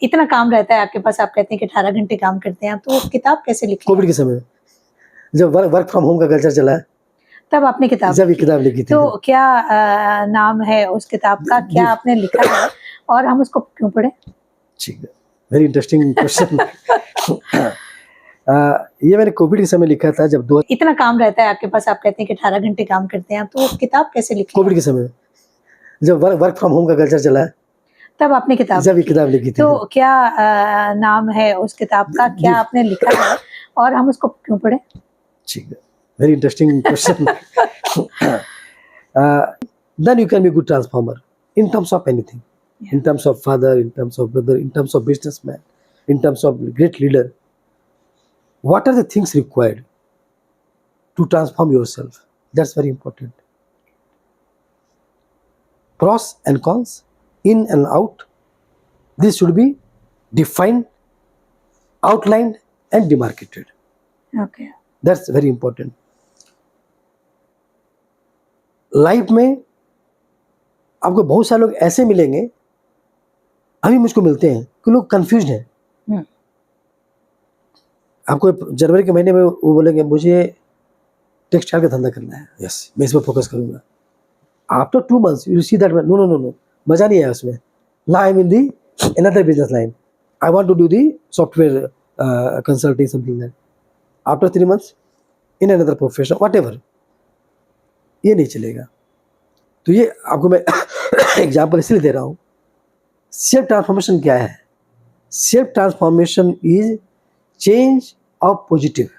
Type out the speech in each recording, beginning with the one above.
इतना काम रहता है आपके पास, आप कहते हैं कि 18 घंटे काम करते हैं आप, तो किताब कैसे लिखी? कोविड के समय जब वर्क फ्रॉम होम का कल्चर चला है, तब आपने किताब जब ये लिखी। किताब लिखी थी। तो क्या नाम है उस किताब का, क्या आपने लिखा है और हम उसको क्यों पढ़े? ठीक है, वेरी इंटरेस्टिंग क्वेश्चन। ये मैंने कोविड के समय लिखा था, जब दो इतना काम रहता है आपके पास, आप कहते हैं कि 18 घंटे काम करते हैं आप, तो किताब कैसे लिखी? कोविड के समय जब वर्क फ्रॉम होम का कल्चर चला है, तब आपने किताब जब ये लिखी। किताब लिखी थी। तो क्या नाम है उस किताब का, क्या आपने लिखा है और हम उसको क्यों पढ़े? ठीक है, very interesting question. Then you can be a good transformer in terms of anything, in terms of father, in terms of brother, in terms of businessman, in terms of great leader. What are the things required to transform yourself? That's very important. Pros and cons, in and out, this should be defined, outlined and demarcated. Okay. That's very important. Life में आपको बहुत सारे लोग ऐसे मिलेंगे, अभी मुझको मिलते हैं कि लोग कंफ्यूज्ड हैं। आपको जनवरी के महीने में वो बोलेंगे मुझे टेक्सटाइल का धंधा करना है, यस मैं इस पर फोकस करूंगा। After 2 months you see that no no no no, मजा नहीं है उसमें। Now I am in the another business line, I want to do the software consulting something that. After 3 months in another profession, whatever, ये नहीं चलेगा। तो ये आपको मैं एग्जाम्पल इसलिए दे रहा हूँ। सेल्फ ट्रांसफॉर्मेशन क्या है? Self transformation is change of positive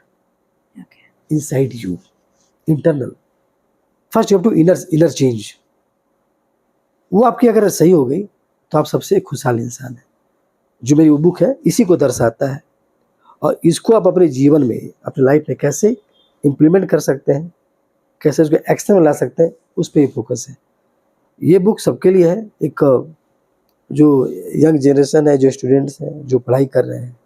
inside you, internal. First you have to inner change. वो आपकी अगर सही हो गई तो आप सबसे खुशहाल इंसान है। जो मेरी वो बुक है इसी को दर्शाता है, और इसको आप अपने जीवन में, अपने लाइफ में कैसे इम्प्लीमेंट कर सकते हैं, कैसे उसको एक्शन में ला सकते हैं, उस पर ही फोकस है। ये बुक सबके लिए है। एक जो यंग जनरेशन है, जो स्टूडेंट्स हैं, जो पढ़ाई कर रहे हैं,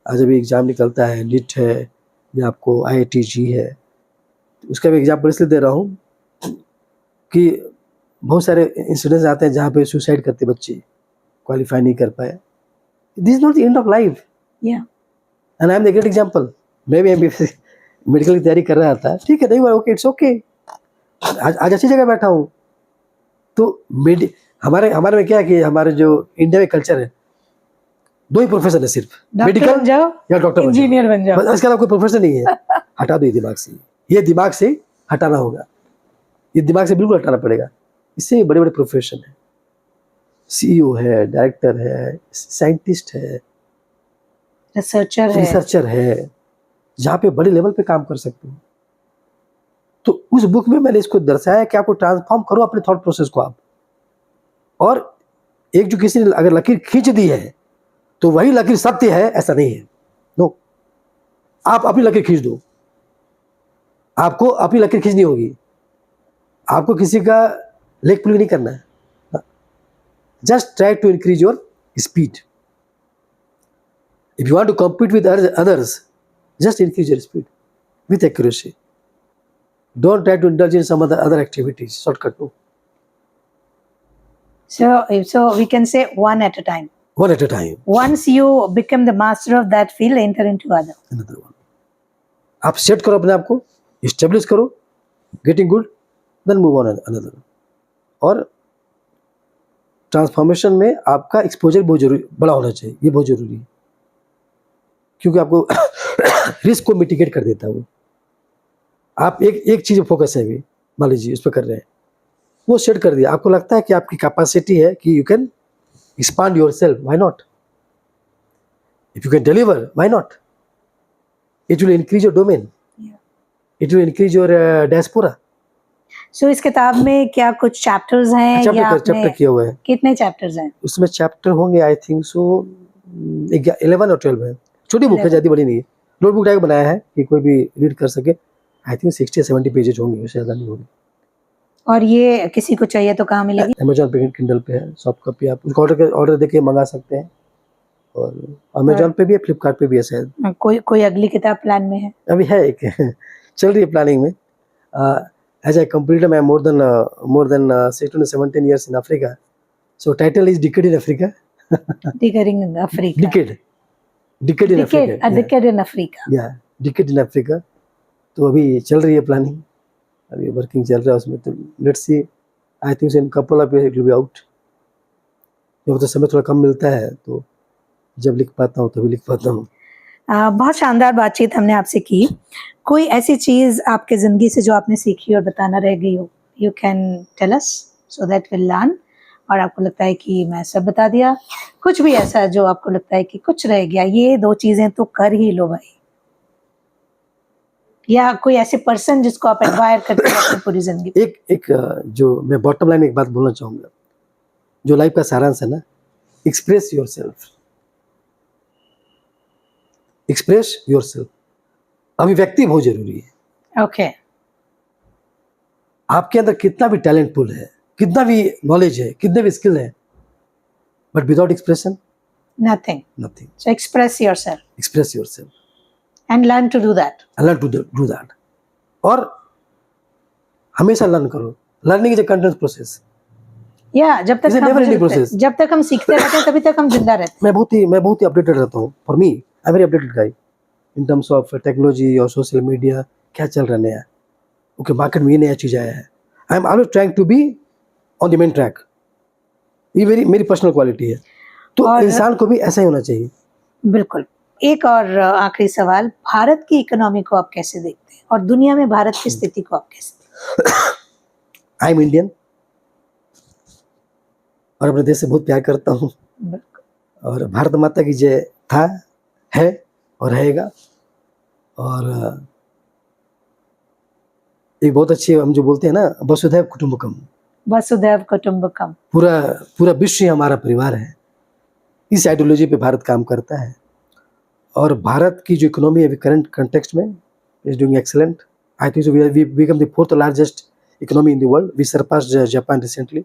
आज अभी एग्ज़ाम निकलता है, नीट है या आपको IIT-JEE है, उसका भी एग्जाम्पल इसलिए दे रहा हूँ कि बहुत सारे इंसिडेंट्स आते हैं जहाँ पे सुसाइड करते बच्चे, क्वालिफाई नहीं कर पाए। This is not the end of life, and I am the great example. मैं भी MBBS मेडिकल की तैयारी कर रहा था, ठीक है, नहीं हुआ, ओके, इट्स ओके। आज अच्छी जगह बैठा हूँ। तो हमारे में क्या है कि हमारे जो इंडिया में कल्चर है, 2 ही प्रोफेशन है सिर्फ, मेडिकल या डॉक्टर, इंजीनियर बन जाओ, इसके अलावा कोई प्रोफेशन नहीं है। हटा दो ये दिमाग से, ये दिमाग से हटाना होगा, ये दिमाग से बिल्कुल हटाना पड़ेगा। इससे बड़े बड़े प्रोफेशन है, CEO है, डायरेक्टर है, साइंटिस्ट है, रिसर्चर है, जहाँ पे बड़े लेवल पे काम कर सकते हो। तो उस बुक में मैंने इसको दर्शाया कि आपको ट्रांसफॉर्म करो अपने थॉट प्रोसेस को आप। और एक जो किसी ने अगर लकीर खींच दी है तो वही लकीर सत्य है, ऐसा नहीं है। नो, आप अपनी लकीर खींच दो। आपको अपनी लकीर खींचनी होगी, आपको किसी का लेग पुलिंग नहीं करना है। Just try to increase your speed. If you want to compete with others, just increase your speed with accuracy. Don't try to indulge in some other activities. Shortcut, no. So we can say one at a time. One at a time. Once you become the master of that field, enter into another one. आप set करो अपने आप को, establish करो, getting good, then move on another. और transformation में आपका exposure बहुत जरूरी, बड़ा होना चाहिए, ये बहुत जरूरी है, क्योंकि आपको रिस्क को मिटिगेट कर देता है वो। आप एक चीज फोकस है, अभी मान लीजिए उस पर कर रहे हैं, वो सेट कर दिया, आपको लगता है कि आपकी कैपेसिटी है कि you can expand yourself, why not? If you can deliver, why not? It will increase your domain, it will increase your diaspora. So इस किताब में क्या कुछ चैप्टर्स हैं? चैप्टर किया हुआ है। कितने चैप्टर्स हैं उसमें? चैप्टर होंगे आई थिंक सो 11 और 12 है। छोटी बुक है, ज्यादा बड़ी नहीं है। नोटबुक टाइप बनाया है कि कोई भी रीड कर सके। आई थिंक 60-70 पेजेज होंगे, उससे ज़्यादा नहीं होंगे। और ये किसी को चाहिए तो कहाँ मिलेगी? Amazon पे, Kindle पे है, सॉफ्ट कॉपी आप उसको ऑर्डर देके मंगा सकते हैं। और Amazon पे भी है, फ्लिपकार्ट पे भी है शायद। कोई अगली किताब प्लान में है? अभी है एक चल रही है प्लानिंग में। As I completed my more than 16 to 17 years in Africa, so title is Decade in Africa. Decading in Africa. Decade in Africa. A decade in Africa. Yeah, decade in Africa. तो अभी चल रही है planning, अभी working चल रहा है उसमें, तो let's see, I think in couple of it will be out. जब तो समय थोड़ा कम मिलता है तो जब लिख पाता हूँ तभी लिख पाता हूँ। बहुत शानदार बातचीत हमने आपसे की। कोई ऐसी चीज आपके जिंदगी से जो आपने सीखी और बताना रह गई हो, you can tell us so that will learn, और आपको लगता है कि मैं सब बता दिया, कुछ भी ऐसा जो आपको लगता है कि कुछ रह गया, ये 2 चीजें तो कर ही लो भाई, या कोई ऐसे पर्सन जिसको आप एडमायर करते हो अपनी पूरी जिंदगी? एक जो मैं बॉटम लाइन में एक बात बोलना चाहूंगा, जो लाइफ का सारांश है ना, एक्सप्रेस योरसेल्फ, एक्सप्रेस योरसेल्फ। अभिव्यक्ति बहुत जरूरी है। ओके। आपके अंदर कितना भी टैलेंट पूल है, कितना भी नॉलेज है, कितने भी स्किल है, but without expression nothing. Nothing. So express yourself express yourself and learn to do that. Learn to do that. और हमेशा लर्न करो। Learning is a continuous process. या जब It's a never ending process. जब तक हम सीखते रहते हैं तभी तक हम जिंदा रहते मैं बहुत ही अपडेटेड रहता हूँ। For me I very updated guy in terms of technology और सोशल मीडिया, क्या चल रहा है नया, ओके मार्केट में ये नया चीज आया है। I am always trying to be on the main track. ये मेरी पर्सनल क्वालिटी है, तो इंसान को भी ऐसा ही होना चाहिए। बिल्कुल। एक और आखिरी सवाल, भारत की इकोनॉमी को आप कैसे देखते हैं और दुनिया में भारत की स्थिति को आप कैसे देखते हैं? आई एम इंडियन और अपने देश से बहुत प्यार करता हूँ, और भारत माता की जय था, है और रहेगा। और एक बहुत अच्छी, हम जो बोलते हैं ना, वसुधैव कुटुंबकम, वसुधैव कुटुंबकम, पूरा विश्व ही हमारा परिवार है। इस आइडियोलॉजी पे भारत काम करता है, और भारत की जो इकोनॉमी है करंट कंटेक्स्ट में is doing excellent. I think so we become the 4th largest economy in the world. We surpassed Japan recently.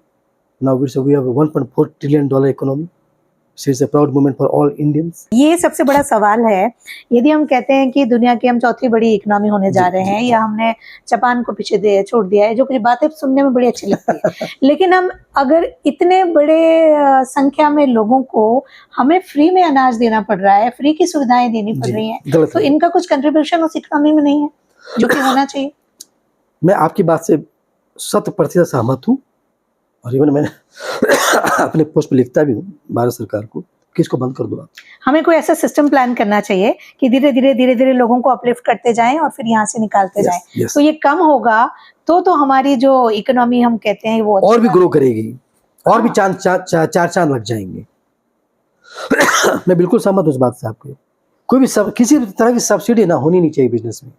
Now we have a $1.4 trillion economy. So it's a proud moment for all Indians. ये सबसे बड़ा सवाल है, यदि हम कहते हैं कि दुनिया की हम 4थी बड़ी इकोनॉमी होने जा रहे हैं, या हमने जापान को पीछे छोड़ दिया है, जो कुछ बातें सुनने में बड़ी अच्छी लगती है, लेकिन हम अगर इतने बड़े संख्या में लोगों को हमें फ्री में अनाज देना पड़ रहा है, फ्री की सुविधाएं देनी पड़ रही हैं, तो इनका कुछ कंट्रीब्यूशन उस इकोनॉमी में नहीं है जो कि होना चाहिए? मैं आपकी बात से 100% सहमत हूँ, और इवन मैंने अपने पोस्ट पे लिखता भी हूँ भारत सरकार को कि इसको बंद कर दो। हमें कोई ऐसा सिस्टम प्लान करना चाहिए कि धीरे धीरे लोगों को अपलिफ्ट करते जाएं और फिर यहाँ से निकालते जाएं। तो ये कम होगा तो हमारी जो इकोनॉमी हम कहते हैं वो और भी ग्रो करेगी, और भी चार चांद लग जाएंगे। मैं बिल्कुल सहमत हूँ इस बात से आपके। कोई भी किसी तरह की सब्सिडी ना होनी नहीं चाहिए बिजनेस में।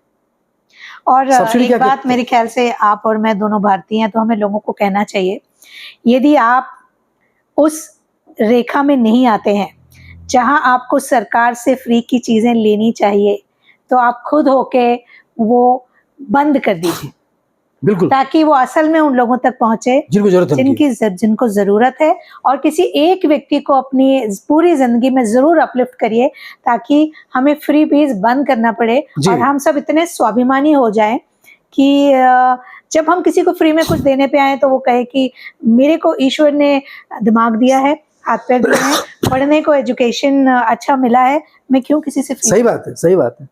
और एक बात, मेरे ख्याल से आप और मैं दोनों भारतीय हैं, तो हमें लोगों को कहना चाहिए, यदि आप उस रेखा में नहीं आते हैं जहां आपको सरकार से फ्री की चीजें लेनी चाहिए, तो आप खुद होके वो बंद कर दीजिए, बिल्कुल, ताकि वो असल में उन लोगों तक पहुंचे जिनको जरूरत है। और किसी एक व्यक्ति को अपनी पूरी जिंदगी में जरूर अपलिफ्ट करिए, ताकि हमें फ्री बीज बंद करना पड़े और हम सब इतने स्वाभिमानी हो जाएं कि जब हम किसी को फ्री में कुछ देने पे आए तो वो कहे कि मेरे को ईश्वर ने दिमाग दिया है, हाथ पैर दिए हैं, पढ़ने को एजुकेशन अच्छा मिला है, मैं क्यों किसी से फ्री। सही बात है।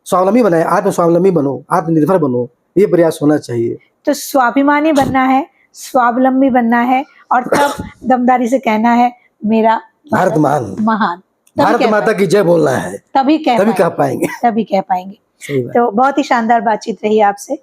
स्वावलंबी बनाए, आत्मस्वावलंबी बनो, आत्मनिर्भर बनो, ये प्रयास होना चाहिए। तो स्वाभिमानी बनना है, स्वावलंबी बनना है, और तब दमदारी से कहना है मेरा भारत महान, भारत माता की जय बोलना है, तभी कह पाएंगे। तो बहुत ही शानदार बातचीत रही आपसे।